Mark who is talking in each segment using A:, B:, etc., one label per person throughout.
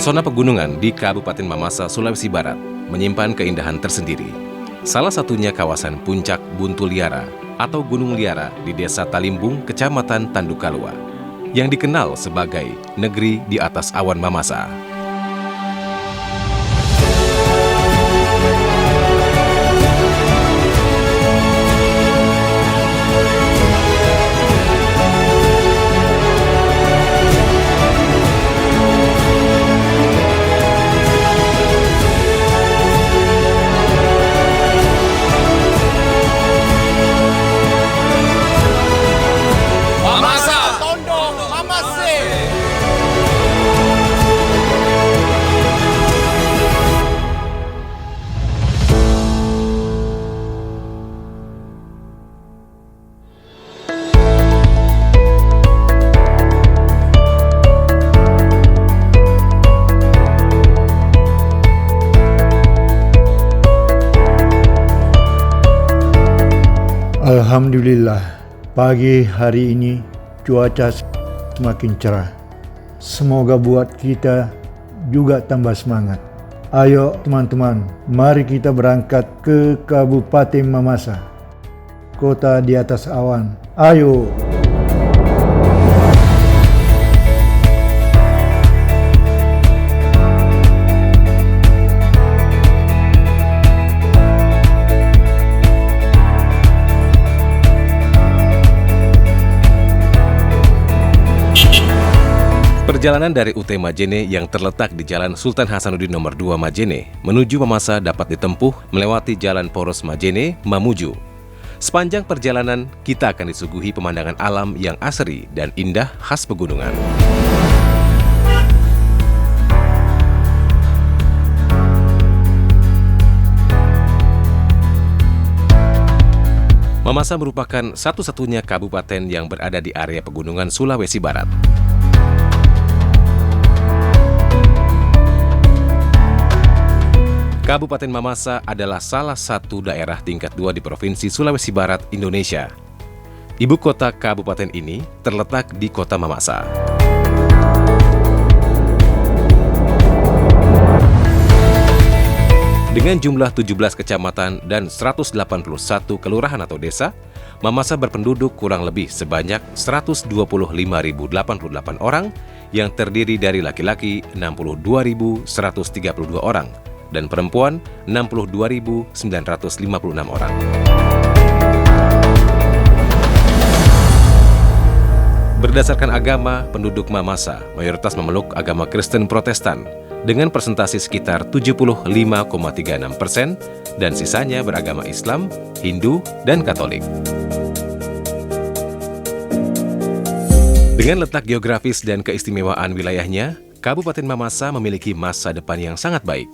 A: Pesona pegunungan di Kabupaten Mamasa, Sulawesi Barat menyimpan keindahan tersendiri. Salah satunya kawasan Puncak Buntu Liara atau Gunung Liara di Desa Talimbung, Kecamatan Tandukalua, yang dikenal sebagai negeri di atas awan Mamasa.
B: Alhamdulillah, pagi hari ini cuaca semakin cerah. Semoga buat kita juga tambah semangat. Ayo teman-teman, mari kita berangkat ke Kabupaten Mamasa, kota di atas awan. Ayo!
A: Perjalanan dari UT Majene yang terletak di Jalan Sultan Hasanuddin nomor 2 Majene menuju Mamasa dapat ditempuh melewati Jalan Poros Majene, Mamuju. Sepanjang perjalanan, kita akan disuguhi pemandangan alam yang asri dan indah khas pegunungan. Mamasa merupakan satu-satunya kabupaten yang berada di area pegunungan Sulawesi Barat. Kabupaten Mamasa adalah salah satu daerah tingkat 2 di Provinsi Sulawesi Barat, Indonesia. Ibu kota kabupaten ini terletak di kota Mamasa. Dengan jumlah 17 kecamatan dan 181 kelurahan atau desa, Mamasa berpenduduk kurang lebih sebanyak 125.088 orang yang terdiri dari laki-laki 62.132 orang dan perempuan 62.956 orang. Berdasarkan agama, penduduk Mamasa mayoritas memeluk agama Kristen Protestan dengan persentase sekitar 75,36% dan sisanya beragama Islam, Hindu, dan Katolik. Dengan letak geografis dan keistimewaan wilayahnya, Kabupaten Mamasa memiliki masa depan yang sangat baik.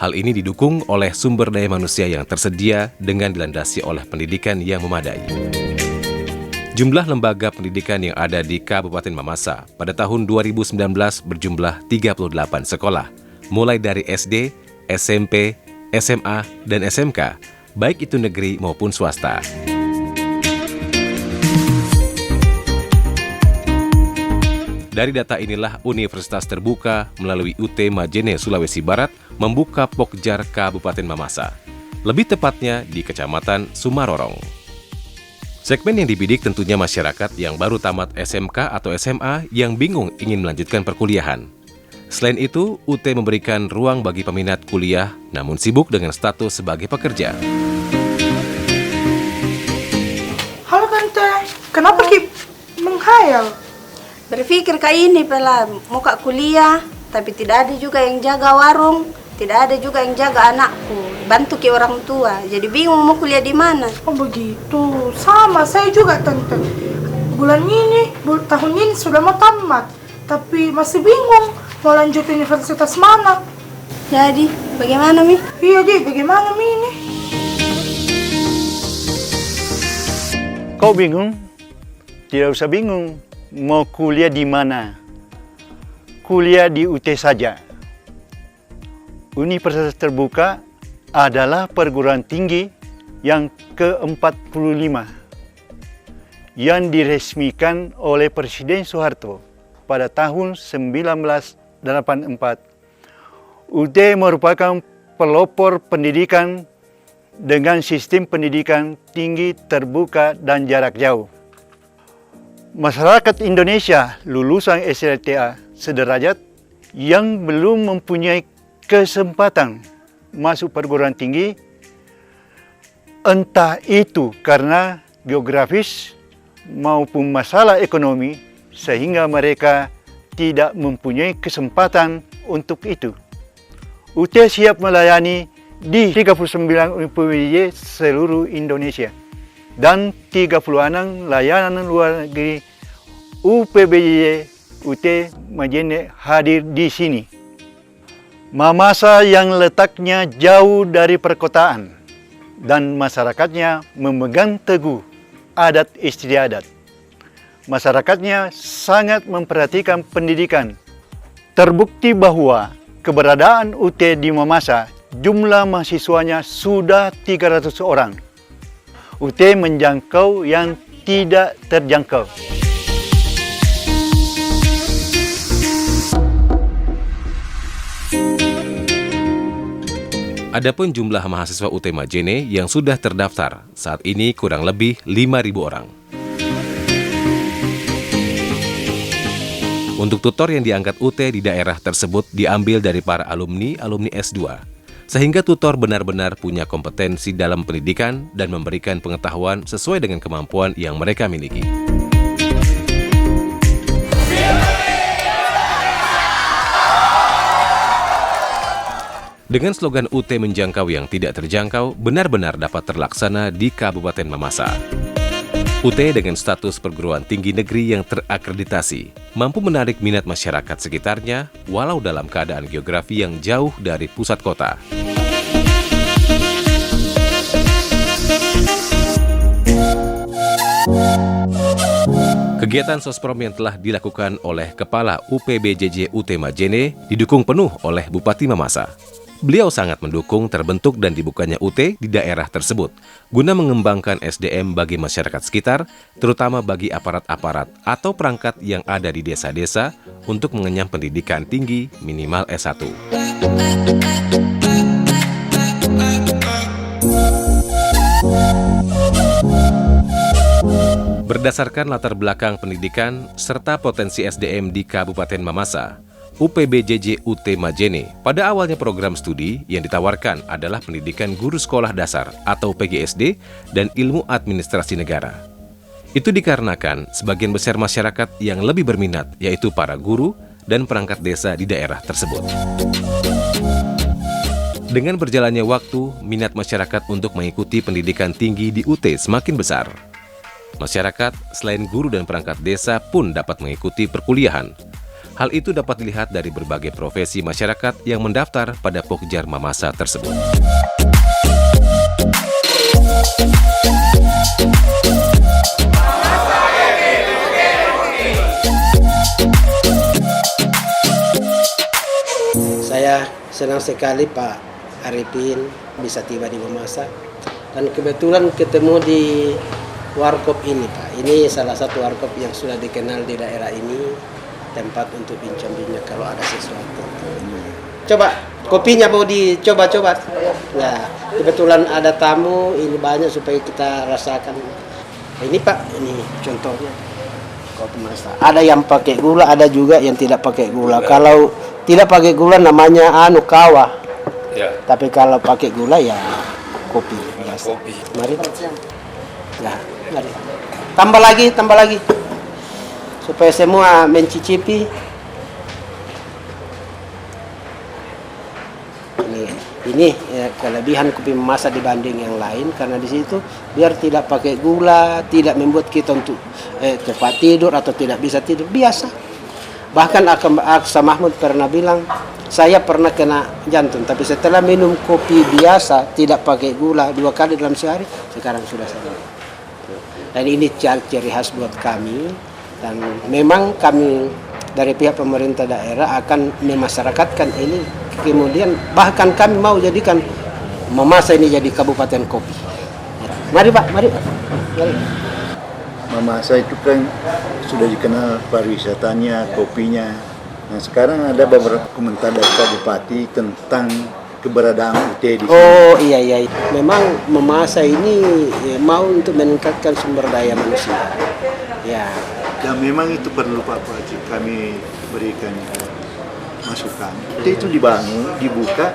A: Hal ini didukung oleh sumber daya manusia yang tersedia dengan dilandasi oleh pendidikan yang memadai. Jumlah lembaga pendidikan yang ada di Kabupaten Mamasa pada tahun 2019 berjumlah 38 sekolah, mulai dari SD, SMP, SMA, dan SMK, baik itu negeri maupun swasta. Dari data inilah Universitas Terbuka melalui UT Majene, Sulawesi Barat membuka Pokjar Kabupaten Mamasa, lebih tepatnya di Kecamatan Sumarorong. Segmen yang dibidik tentunya masyarakat yang baru tamat SMK atau SMA yang bingung ingin melanjutkan perkuliahan. Selain itu, UT memberikan ruang bagi peminat kuliah namun sibuk dengan status sebagai pekerja.
C: Halo Tante, kenapa Ki menghayal?
D: Berpikir kayak ini pela muka kuliah, tapi tidak ada juga yang jaga warung, tidak ada juga yang jaga anakku, bantu ke orang tua. Jadi bingung mau kuliah di mana.
C: Oh begitu, sama saya juga Tante. Tahun ini sudah mau tamat, tapi masih bingung mau lanjut universitas mana.
D: Jadi bagaimana Mi?
C: Iya Di, bagaimana Mi ini?
E: Kau bingung? Tidak usah bingung. Mau kuliah di mana? Kuliah di UT saja. Universitas Terbuka adalah perguruan tinggi yang ke-45 yang diresmikan oleh Presiden Soeharto pada tahun 1984. UT merupakan pelopor pendidikan dengan sistem pendidikan tinggi, terbuka, dan jarak jauh. Masyarakat Indonesia lulusan SLTA sederajat yang belum mempunyai kesempatan masuk perguruan tinggi, entah itu karena geografis maupun masalah ekonomi, sehingga mereka tidak mempunyai kesempatan untuk itu. UT siap melayani di 39 UPBJ seluruh Indonesia dan 36 layanan luar negeri. UPBJ UT Majene hadir di sini. Mamasa yang letaknya jauh dari perkotaan dan masyarakatnya memegang teguh adat istiadat. Masyarakatnya sangat memperhatikan pendidikan. Terbukti bahwa keberadaan UT di Mamasa, jumlah mahasiswanya sudah 300 orang. UT menjangkau yang tidak terjangkau.
A: Adapun jumlah mahasiswa UT Majene yang sudah terdaftar saat ini kurang lebih 5.000 orang. Untuk tutor yang diangkat UT di daerah tersebut diambil dari para alumni S2. Sehingga tutor benar-benar punya kompetensi dalam pendidikan dan memberikan pengetahuan sesuai dengan kemampuan yang mereka miliki. Dengan slogan UT menjangkau yang tidak terjangkau, benar-benar dapat terlaksana di Kabupaten Mamasa. UT dengan status perguruan tinggi negeri yang terakreditasi, mampu menarik minat masyarakat sekitarnya walau dalam keadaan geografi yang jauh dari pusat kota. Kegiatan Sosprom yang telah dilakukan oleh Kepala UPBJJ UT Majene didukung penuh oleh Bupati Mamasa. Beliau sangat mendukung terbentuk dan dibukanya UT di daerah tersebut, guna mengembangkan SDM bagi masyarakat sekitar, terutama bagi aparat-aparat atau perangkat yang ada di desa-desa untuk mengenyam pendidikan tinggi minimal S1. Berdasarkan latar belakang pendidikan serta potensi SDM di Kabupaten Mamasa, UPBJJ UT Majene pada awalnya program studi yang ditawarkan adalah pendidikan guru sekolah dasar atau PGSD dan ilmu administrasi negara. Itu dikarenakan sebagian besar masyarakat yang lebih berminat yaitu para guru dan perangkat desa di daerah tersebut. Dengan berjalannya waktu, minat masyarakat untuk mengikuti pendidikan tinggi di UT semakin besar. Masyarakat, selain guru dan perangkat desa pun dapat mengikuti perkuliahan. Hal itu dapat dilihat dari berbagai profesi masyarakat yang mendaftar pada Pokjar Mamasa tersebut.
F: Saya senang sekali Pak Arifin bisa tiba di Mamasa, dan kebetulan ketemu di warkop ini Pak. Ini salah satu warkop yang sudah dikenal di daerah ini, tempat untuk bincang-bincang kalau ada sesuatu. Coba kopinya mau dicoba-coba. Nah, kebetulan ada tamu, ini banyak supaya kita rasakan. Ini Pak, ini contohnya kopi Mamasa. Ada yang pakai gula, ada juga yang tidak pakai gula. Kalau tidak pakai gula namanya kawah.
A: Ya.
F: Tapi kalau pakai gula ya kopi biasa.
A: Kopi.
F: Mari. Ya, mari. Tambah lagi. Supaya semua mencicipi. Ini ya, kelebihan kopi Mamasa dibanding yang lain, karena di situ biar tidak pakai gula, tidak membuat kita untuk cepat tidur atau tidak bisa tidur, biasa. Bahkan Aksa Mahmud pernah bilang, saya pernah kena jantung, tapi setelah minum kopi biasa, tidak pakai gula 2 kali dalam sehari, sekarang sudah sembuh. Dan ini ciri khas buat kami, dan memang kami dari pihak pemerintah daerah akan memasyarakatkan ini. Kemudian bahkan kami mau jadikan Mamasa ini jadi kabupaten kopi. Mari Pak, mari.
G: Mamasa itu kan sudah dikenal pariwisatanya, kopinya. Nah sekarang ada beberapa komentar dari Pak Bupati tentang keberadaan UT di sini.
F: Oh iya. Memang Mamasa ini mau untuk meningkatkan sumber daya manusia. Ya.
G: Dan memang itu perlu Pak Bupati kami berikan masukan. UT itu dibuka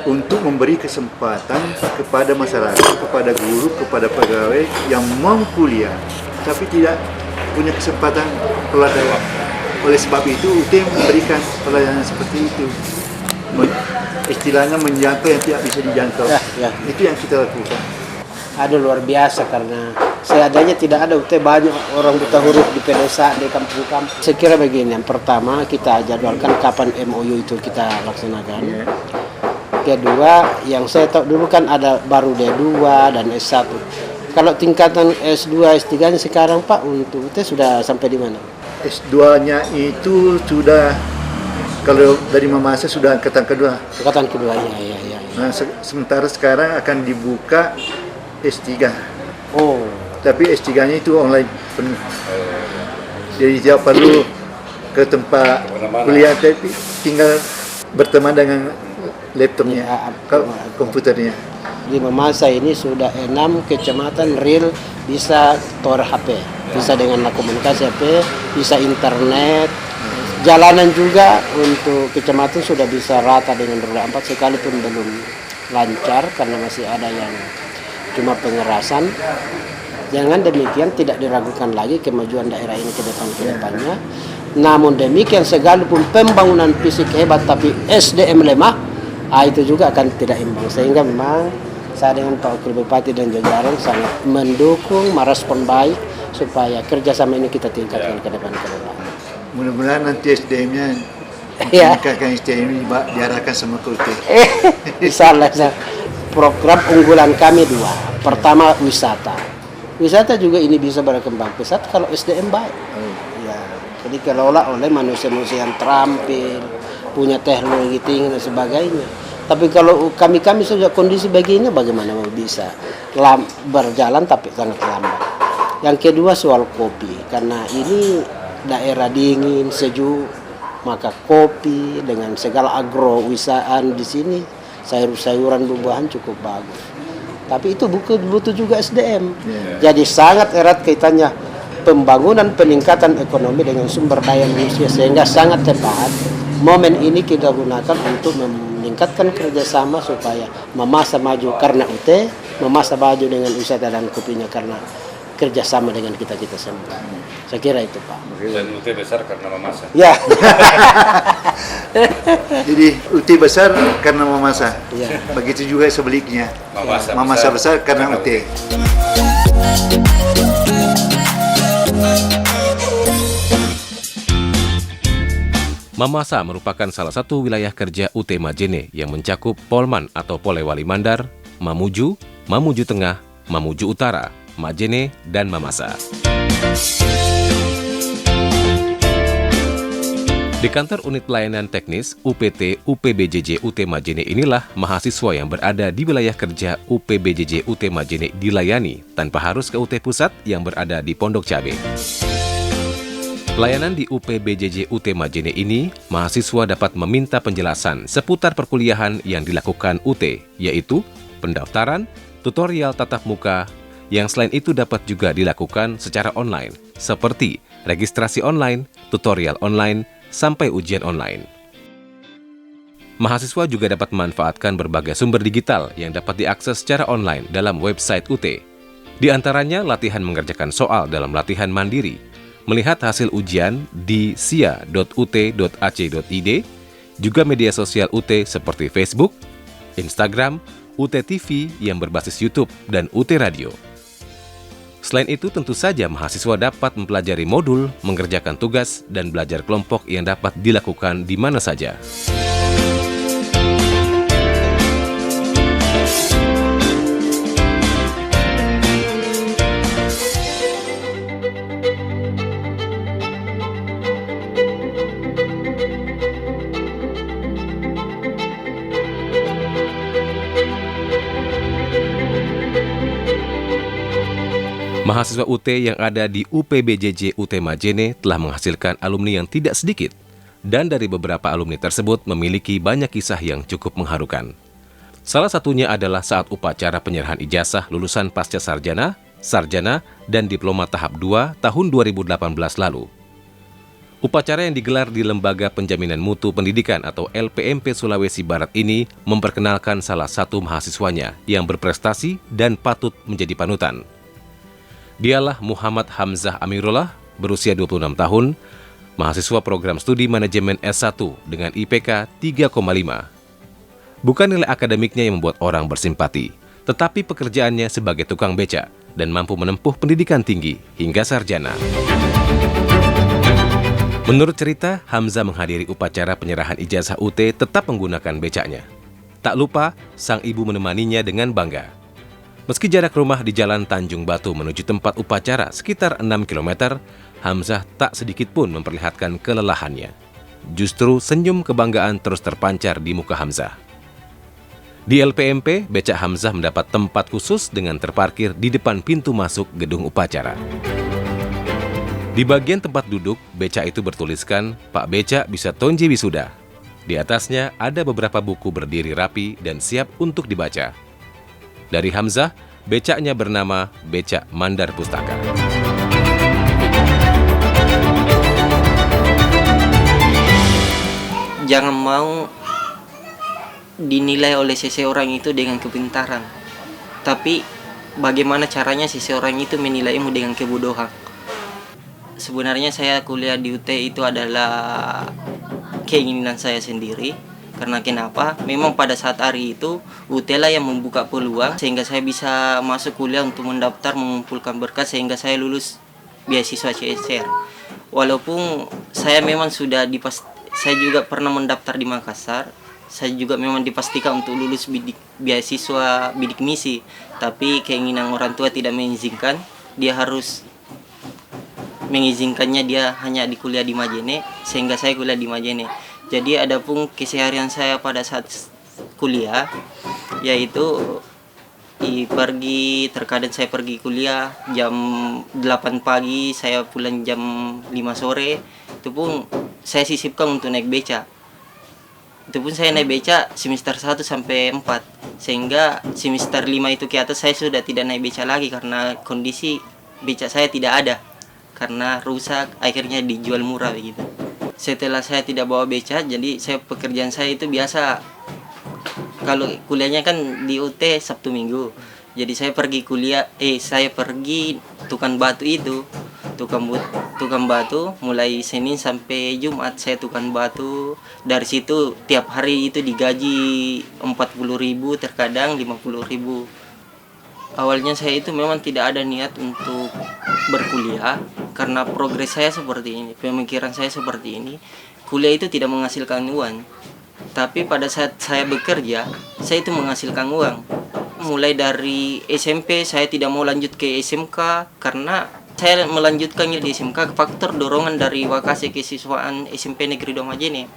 G: untuk memberi kesempatan kepada masyarakat, kepada guru, kepada pegawai yang mau kuliah, tapi tidak punya kesempatan pelajaran. Oleh sebab itu, UT memberikan pelayanan seperti itu. Istilahnya menjangkau yang tidak bisa dijangkau.
F: Ya.
G: Itu yang kita lakukan.
F: Aduh luar biasa, karena seadanya tidak ada UT, banyak orang buta huruf di pedesa, di kampung-kampung. Saya kira begini, yang pertama kita jadwalkan kapan MOU itu kita laksanakan. Yeah. Kedua, yang saya tahu dulu kan ada baru D2 dan S1. Kalau tingkatan S2, S3 sekarang Pak untuk UT sudah sampai di mana?
G: S2-nya itu sudah, kalau dari Mamasa sudah angkatan kedua.
F: Angkatan kedua, iya.
G: Nah, sementara sekarang akan dibuka S3.
F: Oh.
G: Tapi S3-nya itu online penuh. Jadi tidak perlu ke tempat kuliah, tapi tinggal berteman dengan laptopnya, komputernya.
F: Di Mamasa ini sudah 6 kecamatan real bisa tower HP, bisa dengan komunikasi HP, bisa internet. Jalanan juga untuk kecamatan sudah bisa rata dengan roda 4, sekalipun belum lancar karena masih ada yang cuma pengerasan. Jangan demikian, tidak diragukan lagi kemajuan daerah ini ke depannya. Namun demikian, sekalipun pembangunan fisik hebat tapi SDM lemah, itu juga akan tidak imbang. Sehingga memang saya dengan Pak Wakil Bupati dan jajaran sangat mendukung, merespon baik supaya kerjasama ini kita tingkatkan ke depan.
G: Mudah-mudahan nanti SDM-nya meningkatkan SDM ini diarahkan sama KUT.
F: Insyaallah. Program unggulan kami 2. Pertama wisata. Wisata juga ini bisa berkembang pesat kalau SDM baik. Ya, jadi dikelola oleh manusia-manusia yang terampil, punya teknologi tinggi dan sebagainya. Tapi kalau kami saja kondisi begini, bagaimana mau bisa berjalan tapi sangat lambat. Yang kedua soal kopi, karena ini daerah dingin, sejuk, maka kopi dengan segala agrowisaan di sini, sayur-sayuran, buah-buahan cukup bagus. Tapi itu butuh juga SDM. Jadi sangat erat kaitannya pembangunan peningkatan ekonomi dengan sumber daya manusia, sehingga sangat tepat momen ini kita gunakan untuk meningkatkan kerjasama supaya Mamasa maju karena UT, Mamasa maju dengan wisata dan kopinya karena kerjasama dengan kita semua. Saya kira itu Pak.
H: Dan UT besar karena Mamasa.
F: Ya.
G: Jadi UT besar karena Mamasa.
F: Ya.
G: Begitu juga sebaliknya.
H: Mamasa
G: Mamasa besar karena UT.
A: Mamasa merupakan salah satu wilayah kerja UT Majene yang mencakup Polman atau Polewali Mandar, Mamuju, Mamuju Tengah, Mamuju Utara, Majene, dan Mamasa. Di kantor unit pelayanan teknis UPT UPBJJ UT Majene inilah mahasiswa yang berada di wilayah kerja UPBJJ UT Majene dilayani tanpa harus ke UT Pusat yang berada di Pondok Cabe. Pelayanan di UPBJJ UT Majene ini, mahasiswa dapat meminta penjelasan seputar perkuliahan yang dilakukan UT, yaitu pendaftaran, tutorial tatap muka, yang selain itu dapat juga dilakukan secara online, seperti registrasi online, tutorial online, sampai ujian online. Mahasiswa juga dapat memanfaatkan berbagai sumber digital yang dapat diakses secara online dalam website UT. Di antaranya latihan mengerjakan soal dalam latihan mandiri, melihat hasil ujian di sia.ut.ac.id, juga media sosial UT seperti Facebook, Instagram, UT TV yang berbasis YouTube, dan UT Radio. Selain itu, tentu saja mahasiswa dapat mempelajari modul, mengerjakan tugas, dan belajar kelompok yang dapat dilakukan di mana saja. Mahasiswa UT yang ada di UPBJJ UT Majene telah menghasilkan alumni yang tidak sedikit, dan dari beberapa alumni tersebut memiliki banyak kisah yang cukup mengharukan. Salah satunya adalah saat upacara penyerahan ijazah lulusan pasca sarjana, sarjana, dan diploma tahap 2 tahun 2018 lalu. Upacara yang digelar di Lembaga Penjaminan Mutu Pendidikan atau LPMP Sulawesi Barat ini memperkenalkan salah satu mahasiswanya yang berprestasi dan patut menjadi panutan. Dialah Muhammad Hamzah Amirullah, berusia 26 tahun, mahasiswa program studi manajemen S1 dengan IPK 3,5. Bukan nilai akademiknya yang membuat orang bersimpati, tetapi pekerjaannya sebagai tukang beca dan mampu menempuh pendidikan tinggi hingga sarjana. Menurut cerita, Hamzah menghadiri upacara penyerahan ijazah UT tetap menggunakan becaknya. Tak lupa, sang ibu menemaninya dengan bangga. Meski jarak rumah di Jalan Tanjung Batu menuju tempat upacara sekitar 6 km, Hamzah tak sedikit pun memperlihatkan kelelahannya. Justru senyum kebanggaan terus terpancar di muka Hamzah. Di LPMP, becak Hamzah mendapat tempat khusus dengan terparkir di depan pintu masuk gedung upacara. Di bagian tempat duduk, becak itu bertuliskan, "Pak Becak bisa tonji wisuda." Di atasnya ada beberapa buku berdiri rapi dan siap untuk dibaca. Dari Hamzah, becaknya bernama Becak Mandar Pustaka.
I: Jangan mau dinilai oleh seseorang itu dengan kepintaran, tapi bagaimana caranya seseorang itu menilaimu dengan kebodohan. Sebenarnya saya kuliah di UT itu adalah keinginan saya sendiri. Karena kenapa? Memang pada saat hari itu UT lah yang membuka peluang sehingga saya bisa masuk kuliah untuk mendaftar mengumpulkan berkas sehingga saya lulus beasiswa CSR. Walaupun saya memang saya juga pernah mendaftar di Makassar, saya juga memang dipastikan untuk lulus beasiswa bidik misi, tapi keinginan orang tua tidak mengizinkan. Dia harus mengizinkannya dia hanya di kuliah di Majene, sehingga saya kuliah di Majene. Jadi adapun keseharian saya pada saat kuliah, yaitu terkadang saya pergi kuliah jam 8 pagi, saya pulang jam 5 sore. Itu pun saya sisipkan untuk naik beca. Itu pun saya naik beca semester 1 sampai 4. Sehingga semester 5 itu ke atas saya sudah tidak naik beca lagi karena kondisi beca saya tidak ada. Karena rusak, akhirnya dijual murah begitu. Setelah saya tidak bawa beca, jadi pekerjaan saya itu biasa. Kalau kuliahnya kan di UT Sabtu Minggu. Jadi saya pergi saya pergi tukang batu itu. Tukang batu mulai Senin sampai Jumat saya tukang batu. Dari situ tiap hari itu digaji 40.000, terkadang 50.000. Awalnya saya itu memang tidak ada niat untuk berkuliah karena progres saya seperti ini, pemikiran saya seperti ini. Kuliah itu tidak menghasilkan uang. Tapi pada saat saya bekerja, saya itu menghasilkan uang. Mulai dari SMP saya tidak mau lanjut ke SMK karena saya melanjutkannya di SMK faktor dorongan dari Wakase Kesiswaan SMP Negeri 2 Majene.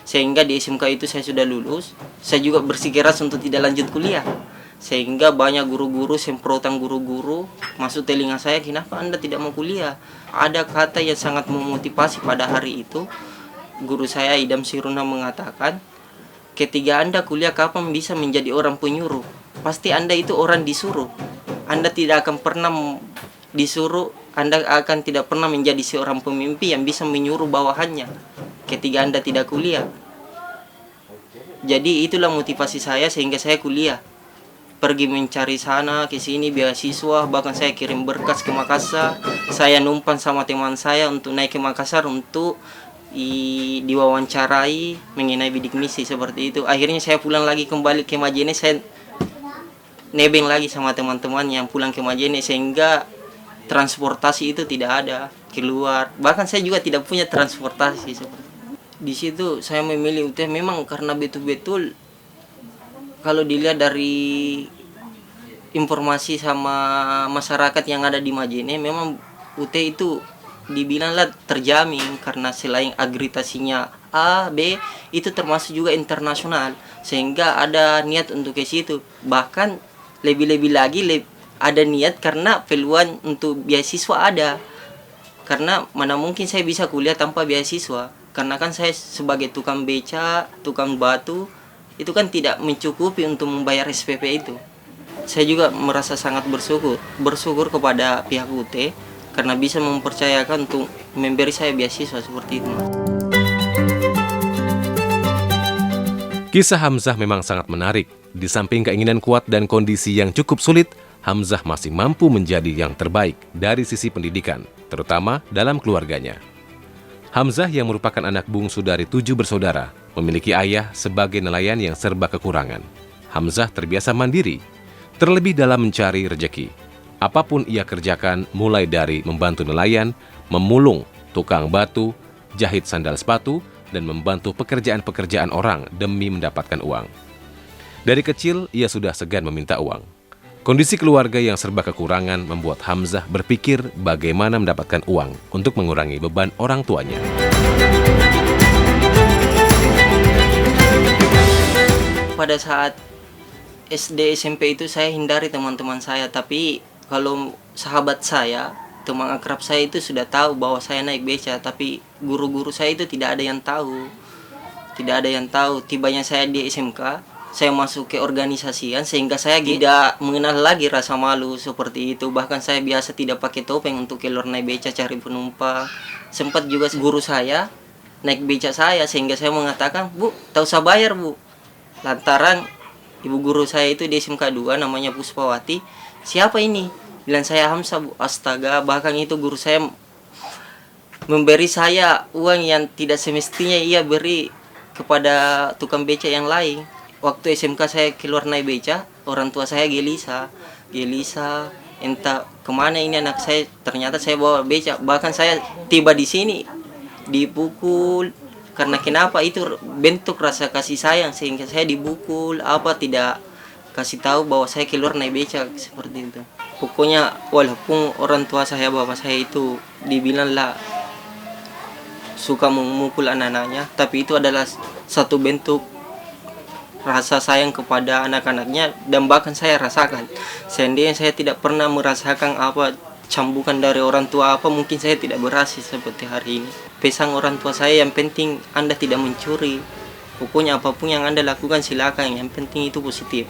I: Sehingga di SMK itu saya sudah lulus, saya juga bersikeras untuk tidak lanjut kuliah. Sehingga banyak guru-guru, semprotan guru-guru masuk telinga saya, kenapa Anda tidak mau kuliah? Ada kata yang sangat memotivasi pada hari itu. Guru saya Idam Siruna mengatakan, ketika Anda kuliah kapan bisa menjadi orang penyuruh? Pasti Anda itu orang disuruh. Anda tidak akan pernah disuruh, Anda akan tidak pernah menjadi seorang pemimpin yang bisa menyuruh bawahannya ketika Anda tidak kuliah. Jadi itulah motivasi saya sehingga saya kuliah. Pergi mencari sana ke sini beasiswa, bahkan saya kirim berkas ke Makassar. Saya numpang sama teman saya untuk naik ke Makassar untuk diwawancarai mengenai bidik misi seperti itu. Akhirnya saya pulang lagi kembali ke Majene, saya nebeng lagi sama teman-teman yang pulang ke Majene sehingga transportasi itu tidak ada keluar. Bahkan saya juga tidak punya transportasi seperti itu. Di situ saya memilih UT memang karena betul-betul kalau dilihat dari informasi sama masyarakat yang ada di Majene, memang UT itu dibilanglah terjamin karena selain agreditasinya A, B, itu termasuk juga internasional. Sehingga ada niat untuk ke situ. Bahkan lebih-lebih lagi ada niat karena peluang untuk beasiswa ada. Karena mana mungkin saya bisa kuliah tanpa beasiswa. Karena kan saya sebagai tukang beca, tukang batu, itu kan tidak mencukupi untuk membayar SPP itu. Saya juga merasa sangat bersyukur kepada pihak UT karena bisa mempercayakan untuk memberi saya beasiswa seperti itu.
A: Kisah Hamzah memang sangat menarik. Di samping keinginan kuat dan kondisi yang cukup sulit, Hamzah masih mampu menjadi yang terbaik dari sisi pendidikan, terutama dalam keluarganya. Hamzah yang merupakan anak bungsu dari 7 bersaudara, memiliki ayah sebagai nelayan yang serba kekurangan. Hamzah terbiasa mandiri, terlebih dalam mencari rejeki. Apapun ia kerjakan, mulai dari membantu nelayan, memulung, tukang batu, jahit sandal sepatu, dan membantu pekerjaan-pekerjaan orang demi mendapatkan uang. Dari kecil, ia sudah segan meminta uang. Kondisi keluarga yang serba kekurangan membuat Hamzah berpikir bagaimana mendapatkan uang untuk mengurangi beban orang tuanya.
I: Pada saat SD, SMP itu saya hindari teman-teman saya, tapi kalau sahabat saya, teman akrab saya itu sudah tahu bahwa saya naik beca, tapi guru-guru saya itu tidak ada yang tahu. Tidak ada yang tahu. Tibanya saya di SMK, saya masuk ke organisasian sehingga saya tidak mengenal lagi rasa malu seperti itu. Bahkan saya biasa tidak pakai topeng untuk keluar naik beca cari penumpang. Sempat juga guru saya naik beca saya sehingga saya mengatakan, "Bu, tak usah bayar, Bu." Lantaran ibu guru saya itu di SMK 2 namanya Puspawati. "Siapa ini?" Bilang saya, "Hamzah, Bu." Astaga, bahkan itu guru saya memberi saya uang yang tidak semestinya ia beri kepada tukang beca yang lain. Waktu SMK saya keluar naik beca, orang tua saya gelisah, entah kemana ini anak saya, ternyata saya bawa beca. Bahkan saya tiba di sini dipukul, karena kenapa itu bentuk rasa kasih sayang sehingga saya dipukul, tidak kasih tahu bahwa saya keluar naik beca seperti itu. Pokoknya walaupun orang tua saya, bapak saya itu dibilanglah suka memukul anak-anaknya, tapi itu adalah satu bentuk rasa sayang kepada anak-anaknya, dan bahkan saya rasakan. Seandainya saya tidak pernah merasakan cambukan dari orang tua mungkin saya tidak berhasil seperti hari ini. Pesan orang tua saya, yang penting Anda tidak mencuri. Pokoknya apapun yang Anda lakukan silakan, yang penting itu positif.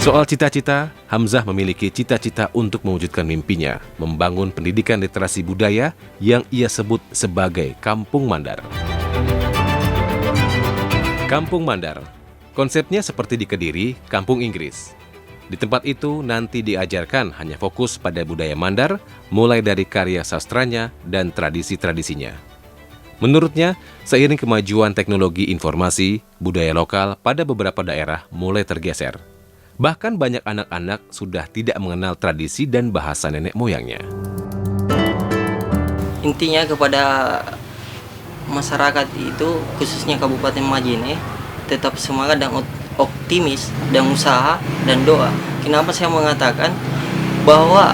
A: Soal cita-cita, Hamzah memiliki cita-cita untuk mewujudkan mimpinya, membangun pendidikan literasi budaya yang ia sebut sebagai Kampung Mandar. Kampung Mandar, konsepnya seperti di Kediri, Kampung Inggris. Di tempat itu nanti diajarkan hanya fokus pada budaya Mandar, mulai dari karya sastranya dan tradisi-tradisinya. Menurutnya, seiring kemajuan teknologi informasi, budaya lokal pada beberapa daerah mulai tergeser. Bahkan banyak anak-anak sudah tidak mengenal tradisi dan bahasa nenek moyangnya.
I: Intinya kepada masyarakat itu, khususnya Kabupaten Majene, tetap semangat dan optimis dan usaha dan doa. Kenapa saya mengatakan bahwa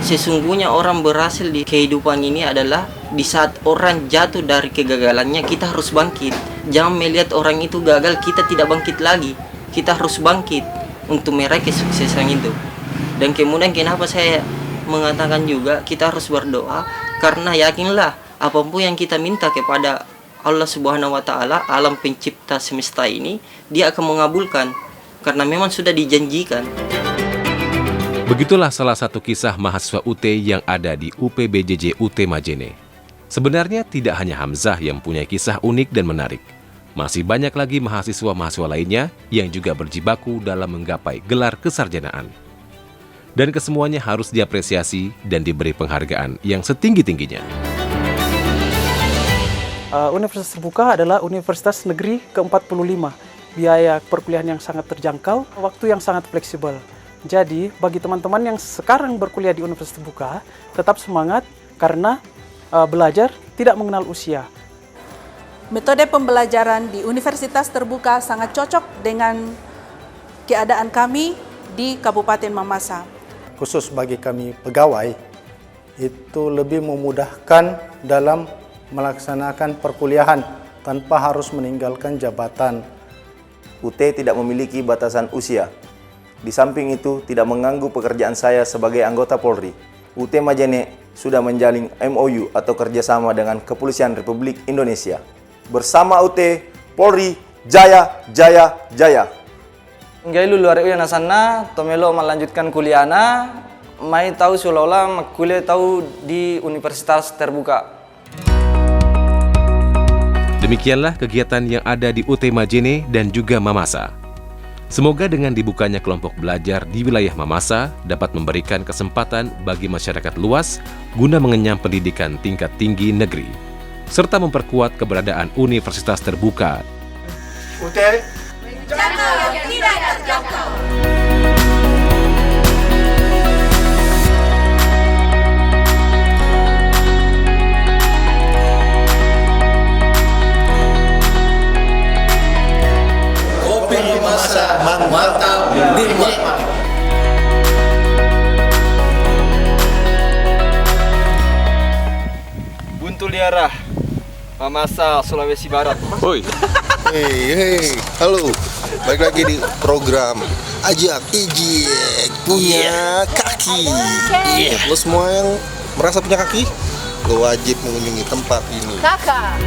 I: sesungguhnya orang berhasil di kehidupan ini adalah di saat orang jatuh dari kegagalannya, kita harus bangkit. Jangan melihat orang itu gagal, kita tidak bangkit lagi. Kita harus bangkit untuk meraih kesuksesan itu. Dan kemudian kenapa saya mengatakan juga kita harus berdoa, karena yakinlah apapun yang kita minta kepada Allah Subhanahu wa Ta'ala, alam pencipta semesta ini, Dia akan mengabulkan karena memang sudah dijanjikan.
A: Begitulah salah satu kisah mahasiswa UT yang ada di UPBJJ UT Majene. Sebenarnya tidak hanya Hamzah yang punya kisah unik dan menarik. Masih banyak lagi mahasiswa-mahasiswa lainnya yang juga berjibaku dalam menggapai gelar kesarjanaan. Dan kesemuanya harus diapresiasi dan diberi penghargaan yang setinggi-tingginya.
J: Universitas Terbuka adalah universitas negeri ke-45. Biaya perkuliahan yang sangat terjangkau, waktu yang sangat fleksibel. Jadi, bagi teman-teman yang sekarang berkuliah di Universitas Terbuka, tetap semangat karena belajar tidak mengenal usia.
K: Metode pembelajaran di Universitas Terbuka sangat cocok dengan keadaan kami di Kabupaten Mamasa.
L: Khusus bagi kami pegawai, itu lebih memudahkan dalam melaksanakan perkuliahan tanpa harus meninggalkan jabatan.
M: UT tidak memiliki batasan usia. Di samping itu, tidak mengganggu pekerjaan saya sebagai anggota Polri. UT Majene sudah menjalin MOU atau kerjasama dengan Kepolisian Republik Indonesia. Bersama UT, Polri, Jaya, Jaya, Jaya.
N: Nggak luar uya nasana, tomelo melanjutkan kuliahna, mai tahu seolah-olah kuliah tahu di Universitas Terbuka.
A: Demikianlah kegiatan yang ada di UT Majene dan juga Mamasa. Semoga dengan dibukanya kelompok belajar di wilayah Mamasa dapat memberikan kesempatan bagi masyarakat luas guna mengenyam pendidikan tingkat tinggi negeri, serta memperkuat keberadaan Universitas Terbuka.
G: UT
O: menjangkau yang tidak terjangkau.
P: Mantap, nikmat.
Q: Buntu Liara, Mamasa, Sulawesi Barat.
P: Hoi. Hey, halo. Balik lagi di program Ajak Ijek Punya Kaki. Lo semua yang merasa punya kaki, lo wajib mengunjungi tempat ini.
O: Kakak.